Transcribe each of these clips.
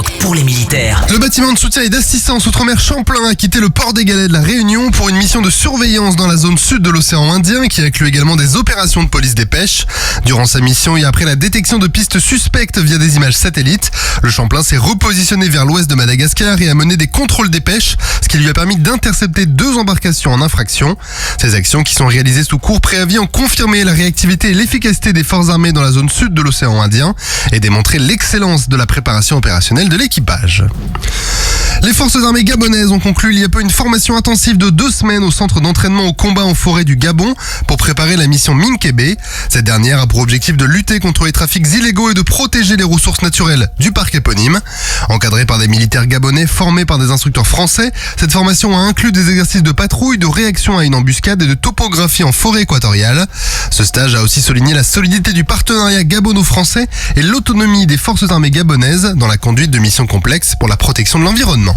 rock pour les militaires. Le bâtiment de soutien et d'assistance outre-mer Champlain a quitté le port des Galets de la Réunion pour une mission de surveillance dans la zone sud de l'océan Indien qui inclut également des opérations de police des pêches. Durant sa mission et après la détection de pistes suspectes via des images satellites, le Champlain s'est repositionné vers l'ouest de Madagascar et a mené des contrôles des pêches, ce qui lui a permis d'intercepter 2 embarcations en infraction. Ces actions qui sont réalisées sous court préavis ont confirmé la réactivité et l'efficacité des forces armées dans la zone sud de l'océan Indien et démontré l'excellence de la préparation opérationnelle de l'équipage. Les forces armées gabonaises ont conclu il y a peu une formation intensive de 2 semaines au centre d'entraînement au combat en forêt du Gabon pour préparer la mission Minkébé. Cette dernière a pour objectif de lutter contre les trafics illégaux et de protéger les ressources naturelles du parc éponyme. Encadrée par des militaires gabonais formés par des instructeurs français, cette formation a inclus des exercices de patrouille, de réaction à une embuscade et de topographie en forêt équatoriale. Ce stage a aussi souligné la solidité du partenariat gabono-français et l'autonomie des forces armées gabonaises dans la conduite de missions complexes pour la protection de l'environnement.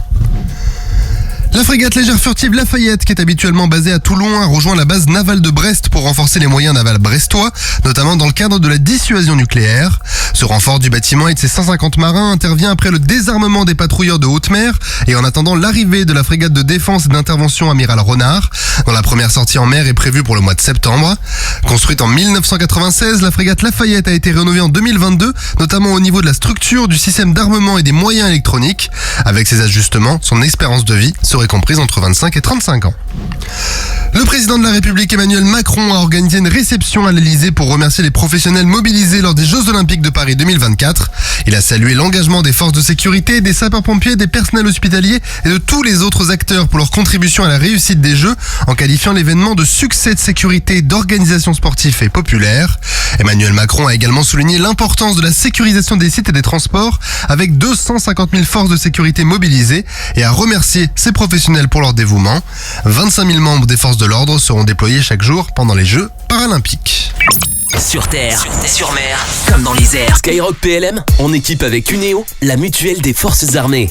La frégate légère furtive Lafayette, qui est habituellement basée à Toulon, a rejoint la base navale de Brest pour renforcer les moyens navals brestois, notamment dans le cadre de la dissuasion nucléaire. Ce renfort du bâtiment et de ses 150 marins intervient après le désarmement des patrouilleurs de haute mer et en attendant l'arrivée de la frégate de défense et d'intervention Amiral Renard, dont la première sortie en mer est prévue pour le mois de septembre. Construite en 1996, la frégate Lafayette a été rénovée en 2022, notamment au niveau de la structure, du système d'armement et des moyens électroniques. Avec ces ajustements, son espérance de vie serait comprise entre 25 et 35 ans. Le président de la République Emmanuel Macron a organisé une réception à l'Elysée pour remercier les professionnels mobilisés lors des Jeux Olympiques de Paris 2024. Il a salué l'engagement des forces de sécurité, des sapeurs-pompiers, des personnels hospitaliers et de tous les autres acteurs pour leur contribution à la réussite des Jeux, en qualifiant l'événement de succès de sécurité, d'organisation sportive et populaire. Emmanuel Macron a également souligné l'importance de la sécurisation des sites et des transports avec 250 000 forces de sécurité mobilisées et a remercié ces professionnels pour leur dévouement. 25 000 membres des forces de l'ordre seront déployés chaque jour pendant les Jeux paralympiques. Sur terre, sur mer, comme dans les airs. Skyrock PLM, en équipe avec Cuneo, la mutuelle des forces armées.